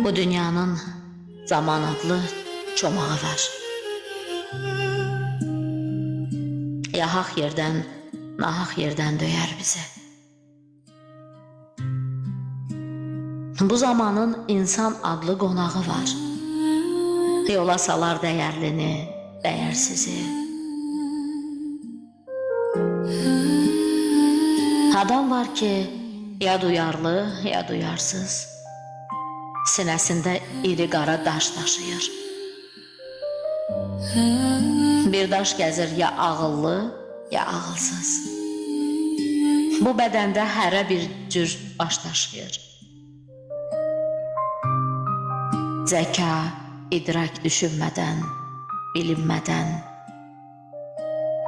Bu dünyanın zaman adlı çomağı var. Yahaq yerdən, nahaq yerdən döyər bizi. Bu zamanın insan adlı qonağı var. Yola salar dəyərlini, dəyərsizi. Adam var ki, ya duyarlı, ya duyarsız. Sinəsində iri qara daş daşıyır. Bir daş gəzir ya ağıllı, ya ağılsız. Bu bədəndə hərə bir cür baş daşıyır. Zəka, idrak düşünmədən, bilinmədən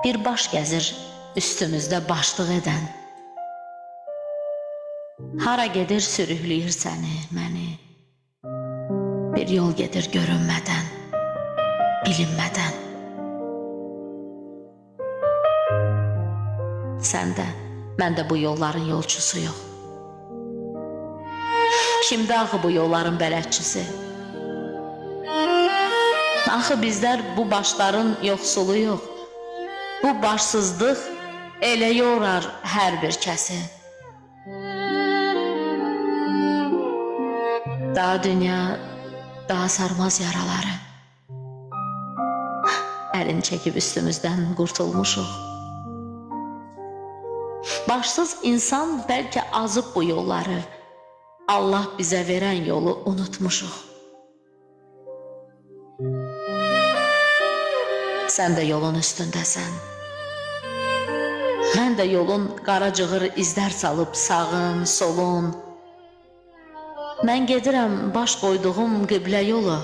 bir baş gəzir üstümüzdə başlıq edən. Hara gedir sürükləyir səni, məni. Bir yol gedir görünmədən, bilinmədən. Sən də, mən də bu yolların yolçusuyuq. Kimdə axı bu yolların bələdçisi? Axı bizlər bu başların yoxsuluyuq. Bu başsızlıq elə yorar hər bir kəsi. Daha dünya, daha sarmaz yaraları. Əlini çəkib üstümüzdən qurtulmuşuq. Başsız insan bəlkə azıb bu yolları. Allah bizə verən yolu unutmuşuq. Sən də yolun üstündəsən. Mən də yolun qaracığır izlər salıb sağın, solun. Mən gedirəm baş qoyduğum qiblə yolu.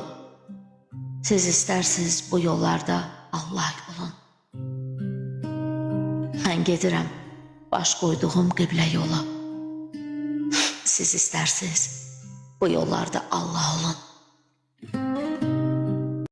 Siz istərsiniz bu yollarda Allah olun. Mən gedirəm baş qoyduğum qiblə yolu. Siz istərsiniz bu yollarda Allah olun.